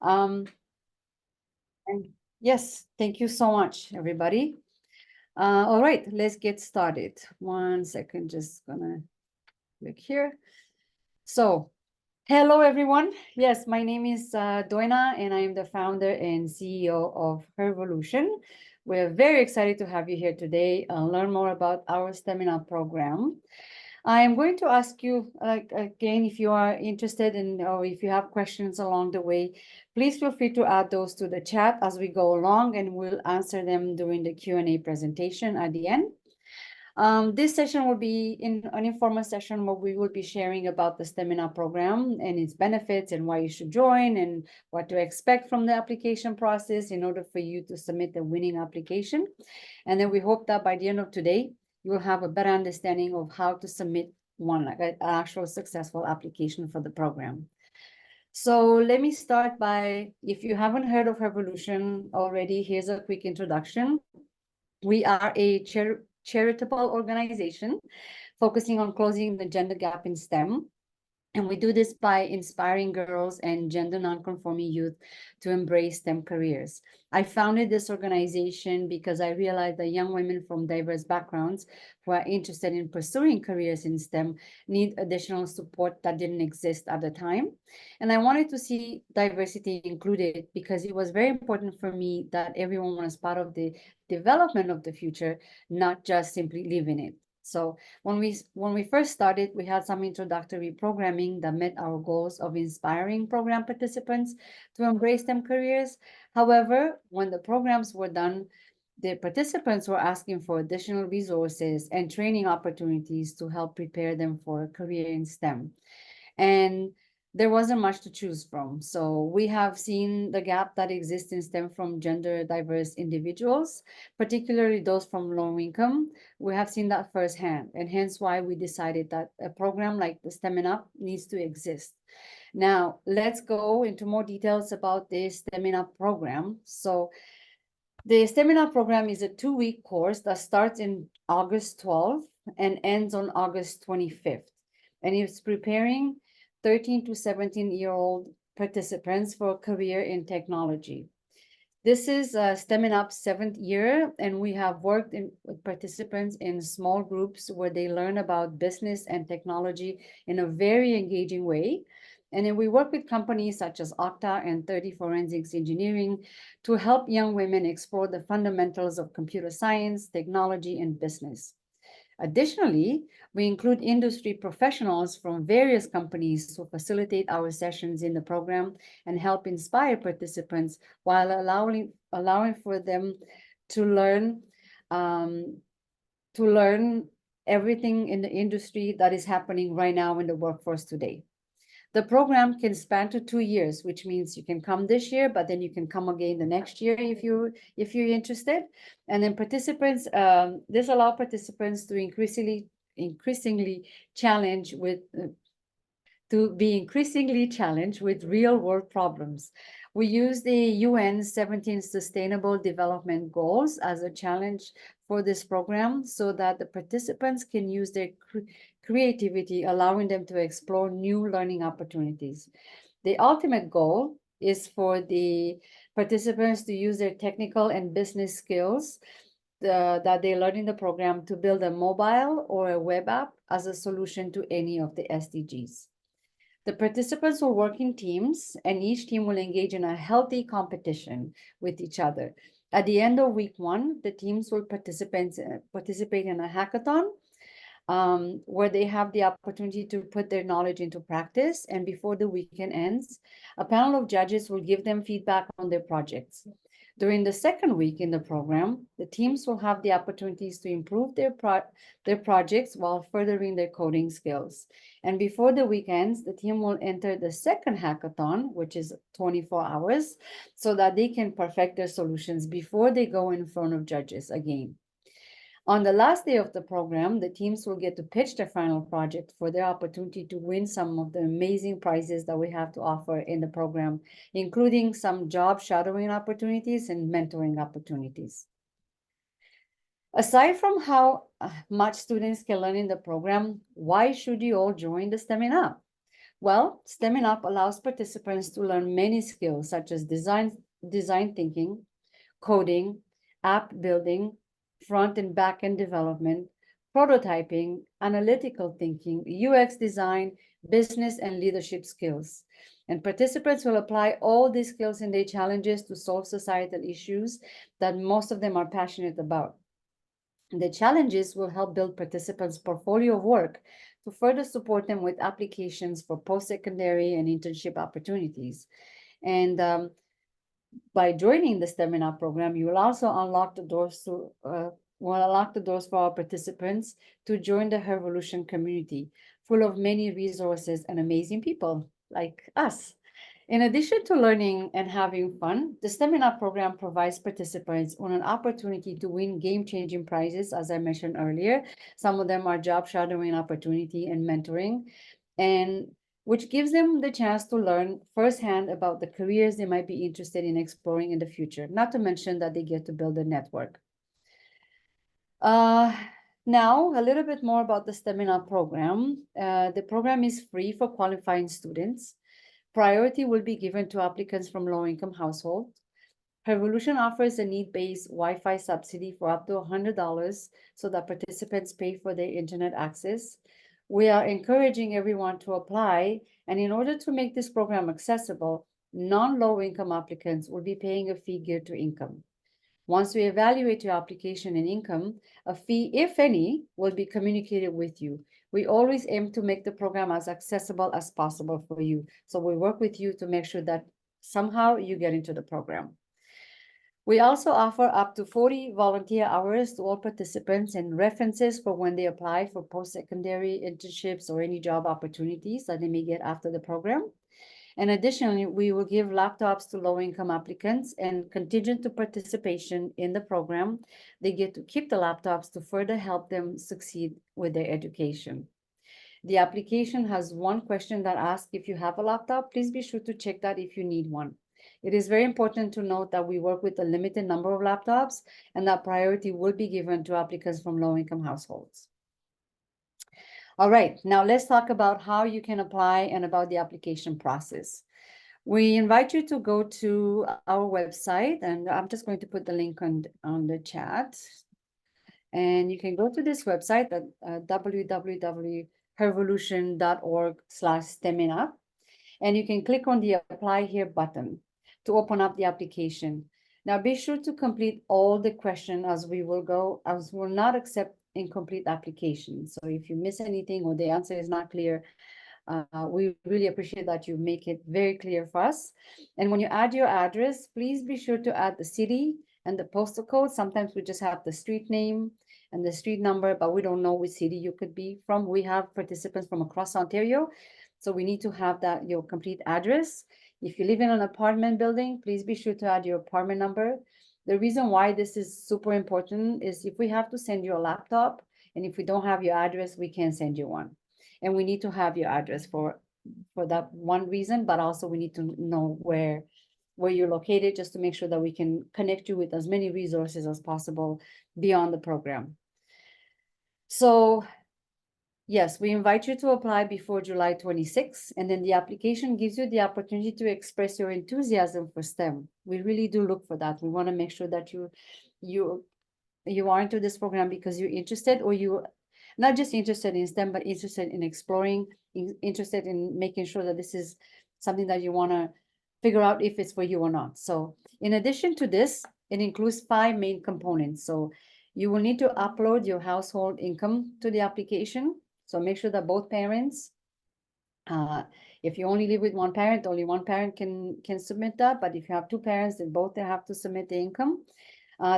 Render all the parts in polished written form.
Um, and yes, thank you so much, everybody. All right, let's get started. 1 second, just gonna click here. So, hello, everyone. Yes, my name is Doina, and I am the founder and CEO of Hervolution. We're very excited to have you here today and learn more about our Stamina program. I am going to ask you again, if you are interested in, or if you have questions along the way, please feel free to add those to the chat as we go along, and we'll answer them during the Q&A presentation at the end. This session will be an informal session where we will be sharing about the Stamina program and its benefits and why you should join and what to expect from the application process in order for you to submit the winning application. And then we hope that by the end of today, you will have a better understanding of how to submit one, like an actual successful application for the program. So let me start by, if you haven't heard of Revolution already, here's a quick introduction. We are a charitable organization focusing on closing the gender gap in STEM. And we do this by inspiring girls and gender nonconforming youth to embrace STEM careers. I founded this organization because I realized that young women from diverse backgrounds who are interested in pursuing careers in STEM need additional support that didn't exist at the time. And I wanted to see diversity included because it was very important for me that everyone was part of the development of the future, not just simply living it. So when we first started, we had some introductory programming that met our goals of inspiring program participants to embrace STEM careers. However, when the programs were done, the participants were asking for additional resources and training opportunities to help prepare them for a career in STEM. And there wasn't much to choose from. So we have seen the gap that exists in STEM from gender diverse individuals, particularly those from low income. We have seen that firsthand, and hence why we decided that a program like the STEMing Up needs to exist. Now, let's go into more details about the STEMing Up program. So the STEMing Up program is a 2-week course that starts in August 12th and ends on August 25th. And it's preparing 13 to 17-year-old participants for a career in technology. This is Stemming Up's 7th year, and we have worked with participants in small groups where they learn about business and technology in a very engaging way. And then we work with companies such as Okta and 30 Forensics Engineering to help young women explore the fundamentals of computer science, technology, and business. Additionally, we include industry professionals from various companies to facilitate our sessions in the program and help inspire participants while allowing for them to learn everything in the industry that is happening right now in the workforce today. The program can span to 2 years, which means you can come this year, but then you can come again the next year if you're interested. And then participants, this allows participants to increasingly challenge with to be increasingly challenged with real world problems. We use the UN 17 Sustainable Development Goals as a challenge for this program so that the participants can use their creativity, allowing them to explore new learning opportunities. The ultimate goal is for the participants to use their technical and business skills that they learn in the program to build a mobile or a web app as a solution to any of the SDGs. The participants will work in teams, and each team will engage in a healthy competition with each other. At the end of week 1, the teams will participate in a hackathon where they have the opportunity to put their knowledge into practice. And before the weekend ends, a panel of judges will give them feedback on their projects. During the second week in the program, the teams will have the opportunities to improve their projects while furthering their coding skills. And before the weekends, the team will enter the second hackathon, which is 24 hours, so that they can perfect their solutions before they go in front of judges again. On the last day of the program, the teams will get to pitch their final project for their opportunity to win some of the amazing prizes that we have to offer in the program, including some job shadowing opportunities and mentoring opportunities. Aside from how much students can learn in the program, why should you all join the Stemming Up? Well, Stemming Up allows participants to learn many skills such as design thinking, coding, app building, front and back end development, prototyping, analytical thinking, UX design, business and leadership skills. And participants will apply all these skills in their challenges to solve societal issues that most of them are passionate about. The challenges will help build participants' portfolio of work to further support them with applications for post-secondary and internship opportunities. And by joining the Stamina program, you will also unlock the doors to will unlock the doors for our participants to join the Revolution community, full of many resources and amazing people like us. In addition to learning and having fun, the Stamina program provides participants with an opportunity to win game-changing prizes, as I mentioned earlier. Some of them are job shadowing opportunity and mentoring, and which gives them the chance to learn firsthand about the careers they might be interested in exploring in the future, not to mention that they get to build a network. Uh, Now, a little bit more about the Stamina program. The program is free for qualifying students. Priority will be given to applicants from low-income households. Revolution offers a need-based Wi-Fi subsidy for up to $100 so that participants pay for their internet access. We are encouraging everyone to apply, and in order to make this program accessible, non-low-income applicants will be paying a fee geared to income. Once we evaluate your application and income, a fee, if any, will be communicated with you. We always aim to make the program as accessible as possible for you. So we work with you to make sure that somehow you get into the program. We also offer up to 40 volunteer hours to all participants and references for when they apply for post-secondary internships or any job opportunities that they may get after the program. And additionally, we will give laptops to low-income applicants, and contingent to participation in the program, they get to keep the laptops to further help them succeed with their education. The application has one question that asks if you have a laptop. Please be sure to check that if you need one. It is very important to note that we work with a limited number of laptops and that priority will be given to applicants from low-income households. All right, now let's talk about how you can apply and about the application process. We invite you to go to our website, and I'm just going to put the link on the chat. And you can go to this website at www.revolution.org/stemina, and you can click on the Apply Here button to open up the application. Now, be sure to complete all the questions as we will not accept incomplete applications. So if you miss anything or the answer is not clear, we really appreciate that you make it very clear for us. And when you add your address, please be sure to add the city and the postal code. Sometimes we just have the street name and the street number, but we don't know which city you could be from. We have participants from across Ontario, so we need to have that your complete address. If you live in an apartment building, please be sure to add your apartment number. The reason why this is super important is if we have to send you a laptop, and if we don't have your address, we can't send you one. And we need to have your address for that one reason, but also we need to know where you're located, just to make sure that we can connect you with as many resources as possible beyond the program. So yes, we invite you to apply before July 26th, and then the application gives you the opportunity to express your enthusiasm for STEM. We really do look for that. We want to make sure that you are into this program because you're interested, or you not just interested in STEM, but interested in exploring, interested in making sure that this is something that you want to figure out if it's for you or not. So in addition to this, it includes 5 main components. So you will need to upload your household income to the application. So make sure that both parents, if you only live with one parent, only one parent can submit that. But if you have 2 parents, then both they have to submit the income.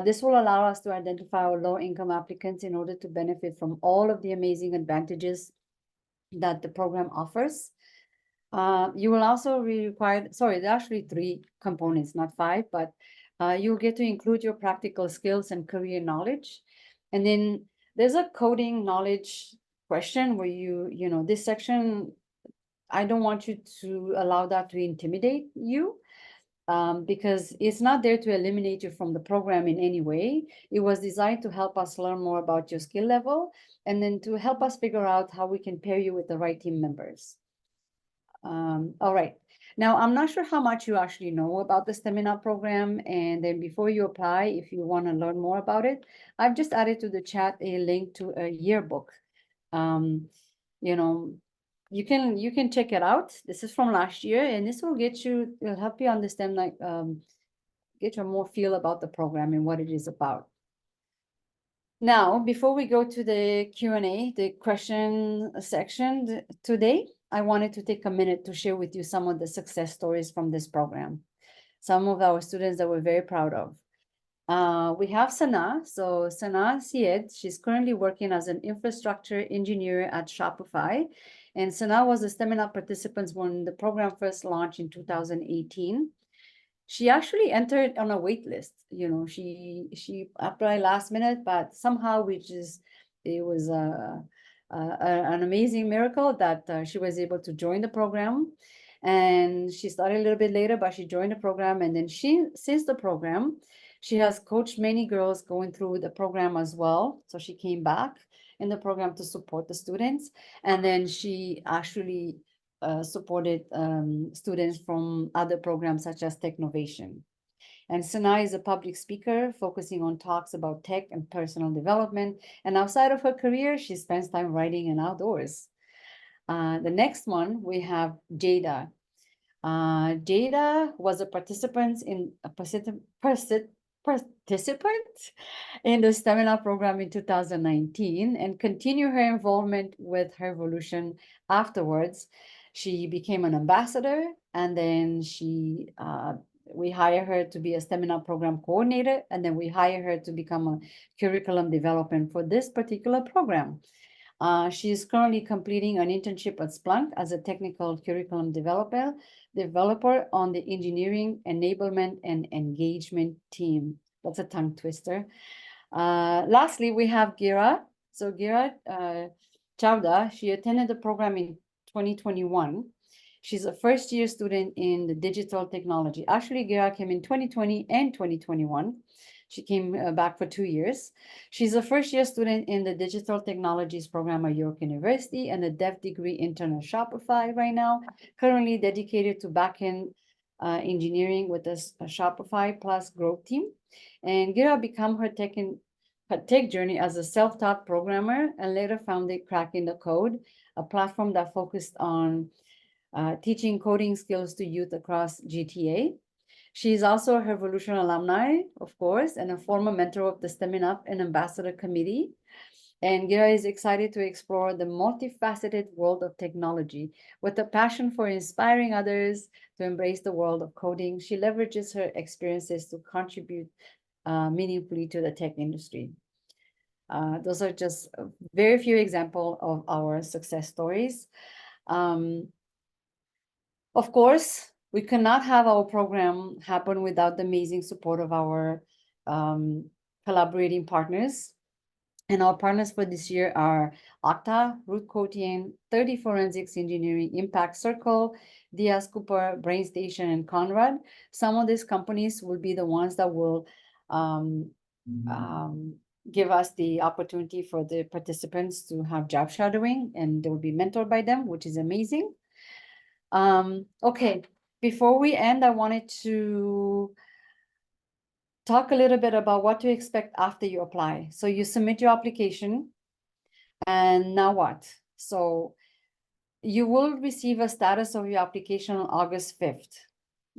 This will allow us to identify our low-income applicants in order to benefit from all of the amazing advantages that the program offers. You will also be required, sorry, there are actually 3 components, not 5, but you'll get to include your practical skills and career knowledge. And then there's a coding knowledge question where this section, I don't want you to allow that to intimidate you. Because it's not there to eliminate you from the program in any way. It was designed to help us learn more about your skill level, and then to help us figure out how we can pair you with the right team members. All right. Now, I'm not sure how much you actually know about the Stamina program. And then before you apply, if you want to learn more about it, I've just added to the chat a link to a yearbook. Um, you know, you can check it out. This is from last year, and this it'll help you understand, like, get a more feel about the program and what it is about. Now, before we go to the Q&A, the question section today, I wanted to take a minute to share with you some of the success stories from this program. Some of our students that we're very proud of. We have Sana. So Sana Syed, she's currently working as an infrastructure engineer at Shopify. And Sana was a seminar participant when the program first launched in 2018. She actually entered on a wait list. She applied last minute, but somehow it was an amazing miracle that she was able to join the program. And she started a little bit later, but she joined the program. And then since the program, she has coached many girls going through the program as well. So she came back in the program to support the students. And then she actually supported students from other programs such as Technovation. And Sanai is a public speaker focusing on talks about tech and personal development. And outside of her career, she spends time writing and outdoors. The next one, we have Jada. Jada was a participant in the Stamina program in 2019 and continued her involvement with her evolution afterwards. She became an ambassador, and then we hire her to be a Stamina program coordinator, and then we hire her to become a curriculum development for this particular program. She is currently completing an internship at Splunk as a technical curriculum developer on the engineering, enablement, and engagement team. That's a tongue twister. Lastly, we have Gira. So Gira Chawda, she attended the program in 2021. She's a first-year student in the digital technology. Actually, Gira came in 2020 and 2021. She came back for 2 years. She's a first-year student in the digital technologies program at York University and a dev degree intern at Shopify right now, currently dedicated to backend engineering with a Shopify Plus growth team. And Gira began her tech journey as a self-taught programmer and later founded Cracking the Code, a platform that focused on teaching coding skills to youth across GTA. She's also a Revolution alumni, of course, and a former mentor of the Stemming Up and Ambassador Committee. And Gira is excited to explore the multifaceted world of technology. With a passion for inspiring others to embrace the world of coding, she leverages her experiences to contribute meaningfully to the tech industry. Those are just very few examples of our success stories. Of course, we cannot have our program happen without the amazing support of our collaborating partners. And our partners for this year are Okta, Root Cotian, 30 Forensics Engineering, Impact Circle, Diaz Cooper, BrainStation, and Conrad. Some of these companies will be the ones that will give us the opportunity for the participants to have job shadowing, and they will be mentored by them, which is amazing. Okay, before we end, I wanted to talk a little bit about what to expect after you apply. So you submit your application, and now what? So you will receive a status of your application on August 5th.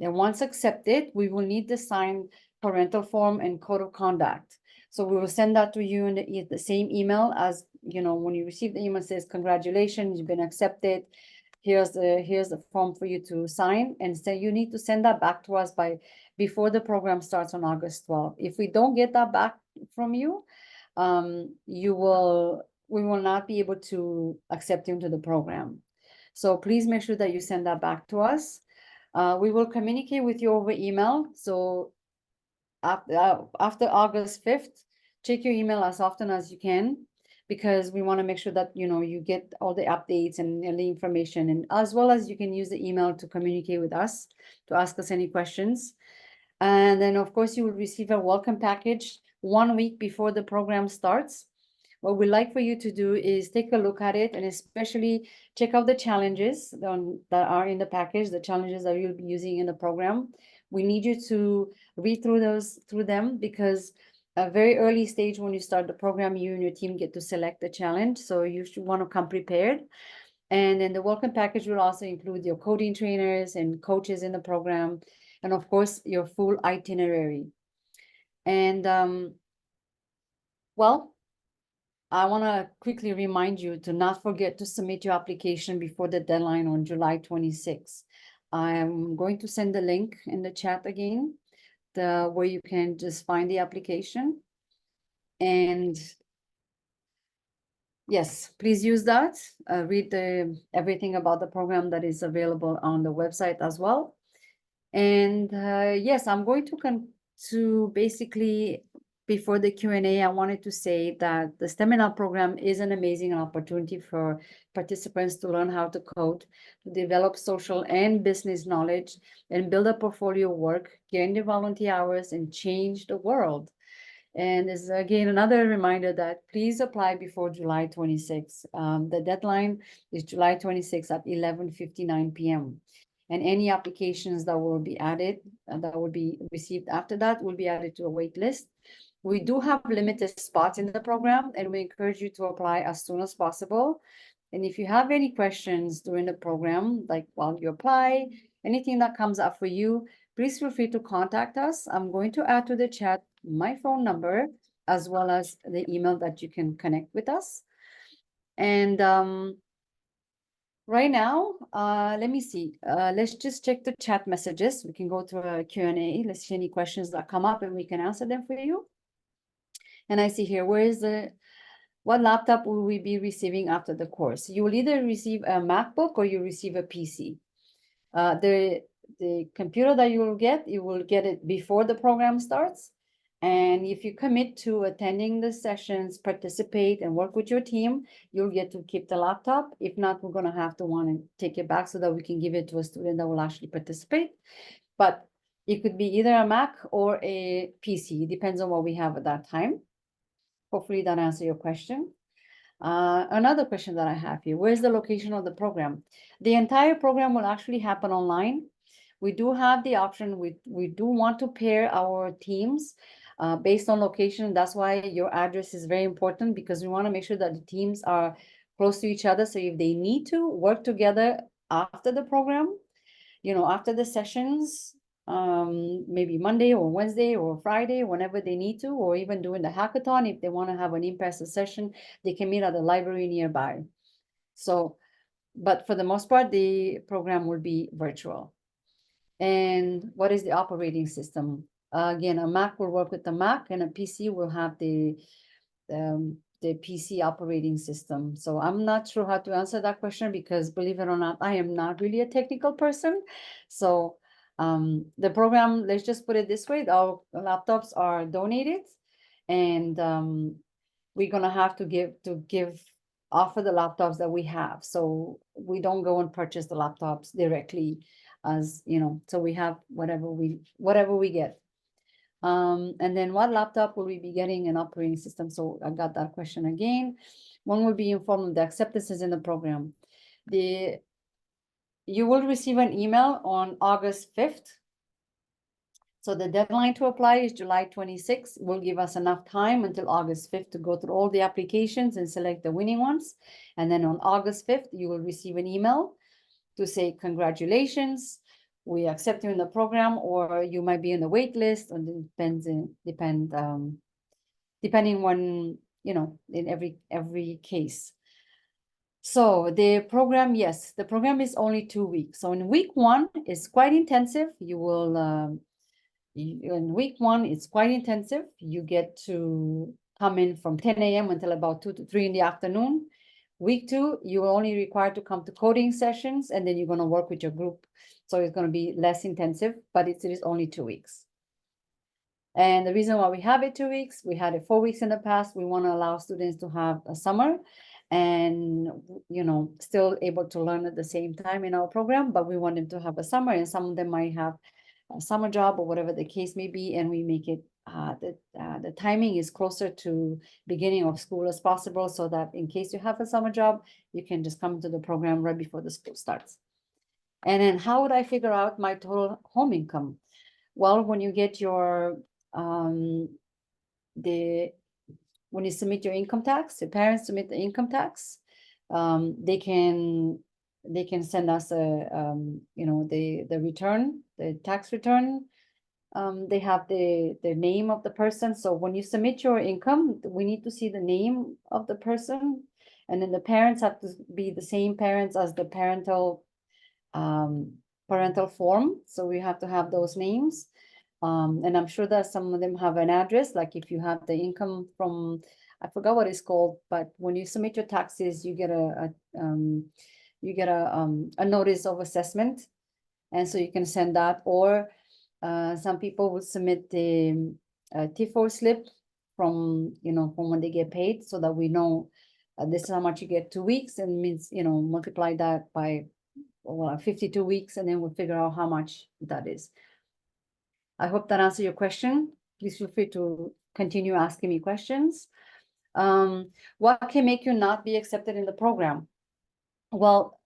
And once accepted, we will need the signed parental form and code of conduct. So we will send that to you in the same email as, when you receive the email, says, congratulations, you've been accepted. Here's the form for you to sign, and so you need to send that back to us before the program starts on August 12th. If we don't get that back from you, we will not be able to accept you into the program. So please make sure that you send that back to us. We will communicate with you over email. So after August 5th, check your email as often as you can, because we want to make sure that you get all the updates and the information, and as well as you can use the email to communicate with us, to ask us any questions. And then of course you will receive a welcome package 1 week before the program starts, what we'd like for you to do is take a look at it and especially check out the challenges that are in the package, the challenges that you'll be using in the program. We need you to read through them because a very early stage when you start the program, you and your team get to select the challenge. So you should want to come prepared. And then the welcome package will also include your coding trainers and coaches in the program, and of course, your full itinerary. And well, I want to quickly remind you to not forget to submit your application before the deadline on July 26th. I'm going to send the link in the chat again, where you can just find the application. And yes, please use that. Read everything about the program that is available on the website as well. And yes, I'm going to basically, before the Q&A, I wanted to say that the Seminar program is an amazing opportunity for participants to learn how to code, to develop social and business knowledge, and build a portfolio of work, gain the volunteer hours, and change the world. And this is again another reminder that please apply before July 26th. The deadline is July 26th at 11:59 p.m. And any applications that will be added, that will be received after that, will be added to a wait list. We do have limited spots in the program, and we encourage you to apply as soon as possible. And if you have any questions during the program, like while you apply, anything that comes up for you, please feel free to contact us. I'm going to add to the chat my phone number as well as the email that you can connect with us. And right now, let me see. Let's just check the chat messages. We can go to a Q&A. Let's see any questions that come up and we can answer them for you. And I see here, what laptop will we be receiving after the course? You will either receive a MacBook or you receive a PC. The computer that you will get it before the program starts. And if you commit to attending the sessions, participate and work with your team, you'll get to keep the laptop. If not, we're gonna have to want to take it back so that we can give it to a student that will actually participate. But it could be either a Mac or a PC, depends on what we have at that time. Hopefully that answers your question. Another question that I have here, where's the location of the program? The entire program will actually happen online. We do have the option, we do want to pair our teams based on location. That's why your address is very important, because we want to make sure that the teams are close to each other. So if they need to work together after the program, after the sessions, maybe Monday or Wednesday or Friday, whenever they need to, or even during the hackathon, if they want to have an in-person session, they can meet at the library nearby. So, but for the most part, the program will be virtual. And what is the operating system? Again, a Mac will work with the Mac, and a PC will have the PC operating system. So I'm not sure how to answer that question, because believe it or not, I am not really a technical person. So the program, let's just put it this way, our laptops are donated, and we're gonna have to offer the laptops that we have. So we don't go and purchase the laptops directly, as so we have whatever we get. And then what laptop will we be getting an operating system? So I got that question again. When will be informed of the acceptances in the program? You will receive an email on August 5th. So the deadline to apply is July 26th. Will give us enough time until August 5th to go through all the applications and select the winning ones. And then on August 5th, you will receive an email to say, congratulations, we accept you in the program, or you might be in the wait list, and depending on, in every case. So the program, yes, the program is only 2 weeks. So in week 1 is quite intensive. In week 1, it's quite intensive. You get to come in from 10 a.m. until about 2 to 3 in the afternoon. Week 2, you're only required to come to coding sessions, and then you're going to work with your group. So it's going to be less intensive, but it is only 2 weeks. And the reason why we have it 2 weeks, we had it 4 weeks in the past. We want to allow students to have a summer and, still able to learn at the same time in our program, but we want them to have a summer, and some of them might have a summer job or whatever the case may be, and we make it the timing is closer to beginning of school as possible, so that in case you have a summer job, you can just come to the program right before the school starts. And then how would I figure out my total home income? Well, when you get your when you submit your income tax, your parents submit the income tax, they can send us a the return, the tax return. They have the name of the person. So when you submit your income, we need to see the name of the person, and then the parents have to be the same parents as the parental form. So we have to have those names. And I'm sure that some of them have an address, like if you have the income from, I forgot what it's called, but when you submit your taxes, you get a notice of assessment. And so you can send that, or some people will submit the T4 slip from when they get paid, so that we know this is how much you get 2 weeks, and means multiply that by 52 weeks, and then we'll figure out how much that is. I hope that answered your question. Please feel free to continue asking me questions. What can make you not be accepted in the program? Well,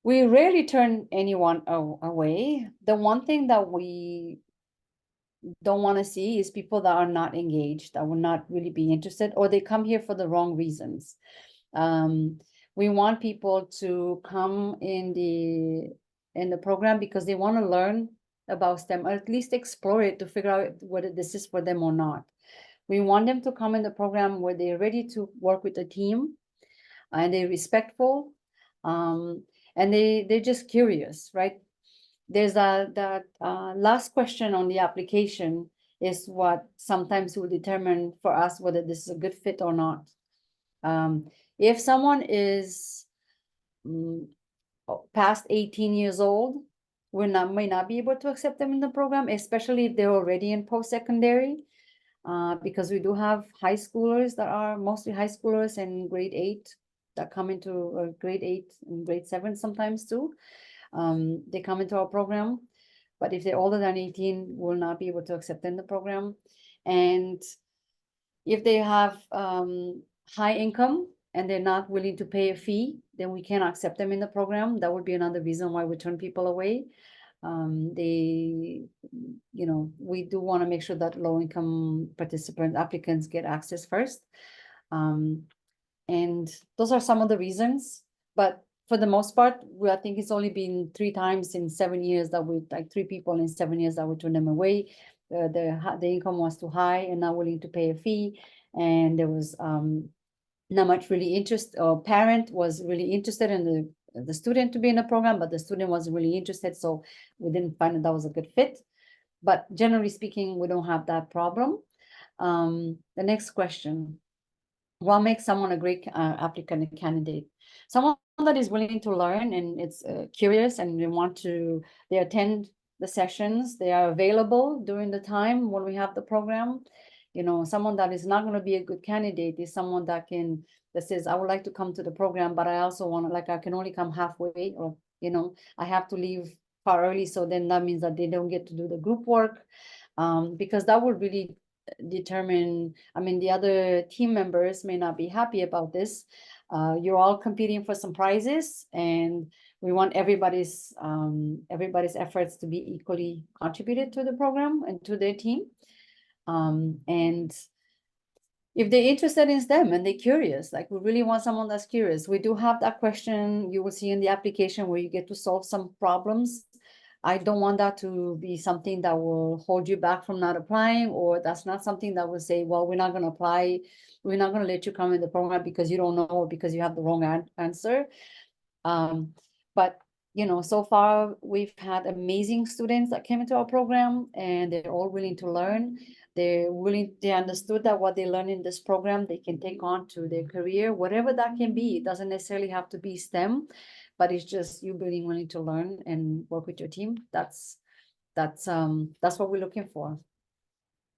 we rarely turn anyone away. The one thing that we don't want to see is people that are not engaged, that will not really be interested, or they come here for the wrong reasons. We want people to come in the program because they want to learn about STEM, or at least explore it to figure out whether this is for them or not. We want them to come in the program where they're ready to work with a team, and they're respectful, and they're just curious, right? There's that last question on the application is what sometimes will determine for us whether this is a good fit or not. If someone is past 18 years old, we may not be able to accept them in the program, especially if they're already in post-secondary, because we do have high schoolers that are mostly high schoolers and grade 8 that come into grade 8 and grade 7 sometimes too. They come into our program, but if they're older than 18, we'll not be able to accept them in the program. And if they have high income and they're not willing to pay a fee, then we cannot accept them in the program. That would be another reason why we turn people away. We do want to make sure that low-income participant applicants get access first. And those are some of the reasons, but for the most part, I think it's only been 3 times in 7 years that we, like 3 people in 7 years that we turn them away. The income was too high and not willing to pay a fee, and there was not much really interest, or parent was really interested in the student to be in the program, but the student wasn't really interested, so we didn't find that was a good fit. But generally speaking, we don't have that problem. The next question: what makes someone a great applicant and candidate? Someone that is willing to learn and it's curious, and they attend the sessions, they are available during the time when we have the program. Someone that is not going to be a good candidate is someone that says, I would like to come to the program, but I also want to, I can only come halfway, or I have to leave far early. So then that means that they don't get to do the group work, because that would really determine, the other team members may not be happy about this. You're all competing for some prizes, and we want everybody's efforts to be equally contributed to the program and to their team. And if they're interested in STEM and they're curious, we really want someone that's curious. We do have that question you will see in the application where you get to solve some problems. I don't want that to be something that will hold you back from not applying, or that's not something that will say, well, we're not going to apply. We're not going to let you come in the program because you don't know, or because you have the wrong answer. But so far we've had amazing students that came into our program, and they're all willing to learn. They understood that what they learn in this program, they can take on to their career, whatever that can be. It doesn't necessarily have to be STEM, but it's just you being willing to learn and work with your team. That's what we're looking for.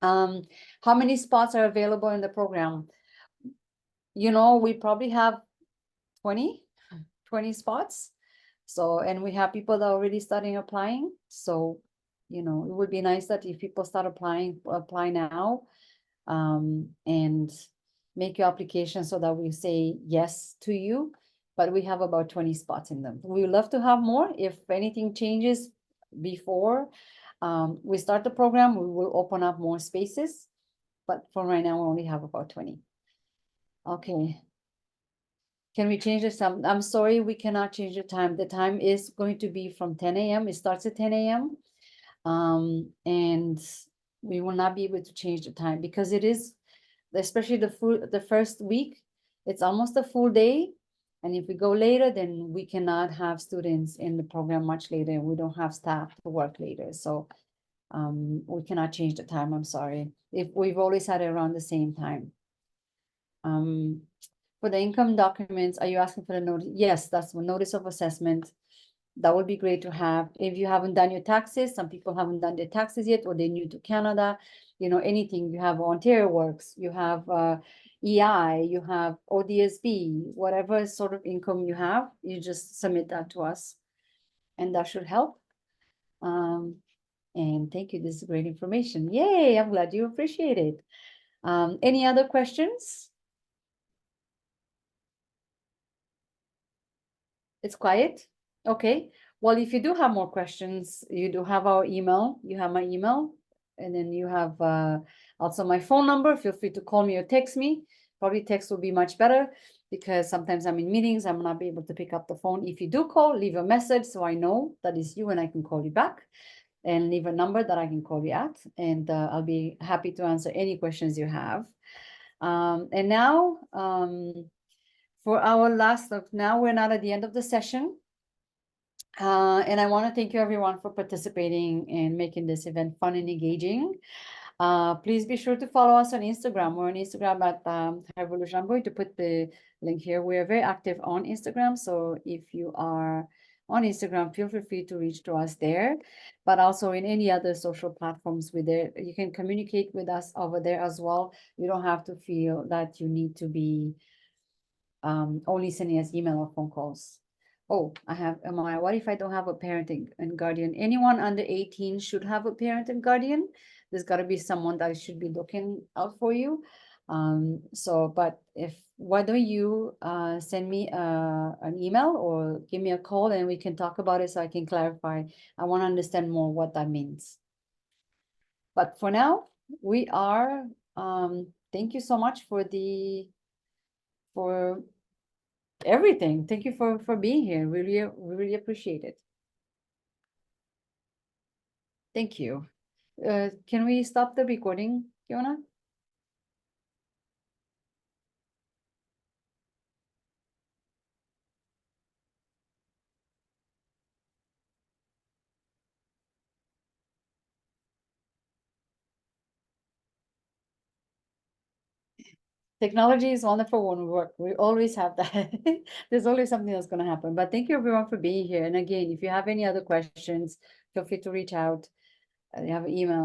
How many spots are available in the program? We probably have 20 spots. So, and we have people that are already starting applying. So You know, it would be nice that if people start apply now, and make your application so that we say yes to you. But we have about 20 spots in them. We would love to have more. If anything changes before we start the program, we will open up more spaces. But for right now, we only have about 20. Okay. Can we change this? I'm sorry, we cannot change the time. The time is going to be from 10 a.m. It starts at 10 a.m. And we will not be able to change the time because it is, especially the first week, it's almost a full day. And if we go later, then we cannot have students in the program much later, and we don't have staff to work later. So we cannot change the time. I'm sorry. If we've always had it around the same time. For the income documents, are you asking for the notice? Yes, that's a notice of assessment. That would be great to have. If you haven't done your taxes, some people haven't done their taxes yet, or they're new to Canada, you know, anything, you have Ontario Works, you have EI, you have ODSB, whatever sort of income you have, you just submit that to us. And that should help. And thank you, this is great information. Yay, I'm glad you appreciate it. Any other questions? It's quiet? Okay. Well, if you do have more questions, you do have our email. You have my email. And then you have also my phone number. Feel free to call me or text me. Probably text will be much better because sometimes I'm in meetings. I'm not be able to pick up the phone. If you do call, leave a message so I know that is you and I can call you back. And leave a number that I can call you at. And I'll be happy to answer any questions you have. And now, for our last, now we're not at the end of the session. And I want to thank you everyone for participating and making this event fun and engaging. Please be sure to follow us on Instagram. We're on Instagram at High Evolution. I'm going to put the link here. We are very active on Instagram. So if you are on Instagram, feel free to reach to us there, but also in any other social platforms with there. You can communicate with us over there as well. You don't have to feel that you need to be only sending us email or phone calls. Oh, what if I don't have a parent and guardian? Anyone under 18 should have a parent and guardian. There's got to be someone that should be looking out for you. But why don't you send me an email or give me a call and we can talk about it so I can clarify. I want to understand more what that means. But for now, we are, thank you so much for everything. Thank you for being here. We really appreciate it. Thank you. Can we stop the recording, Fiona? Technology is wonderful when we work. We always have that. There's always something that's going to happen. But thank you everyone for being here. And again, if you have any other questions, feel free to reach out. You have an email.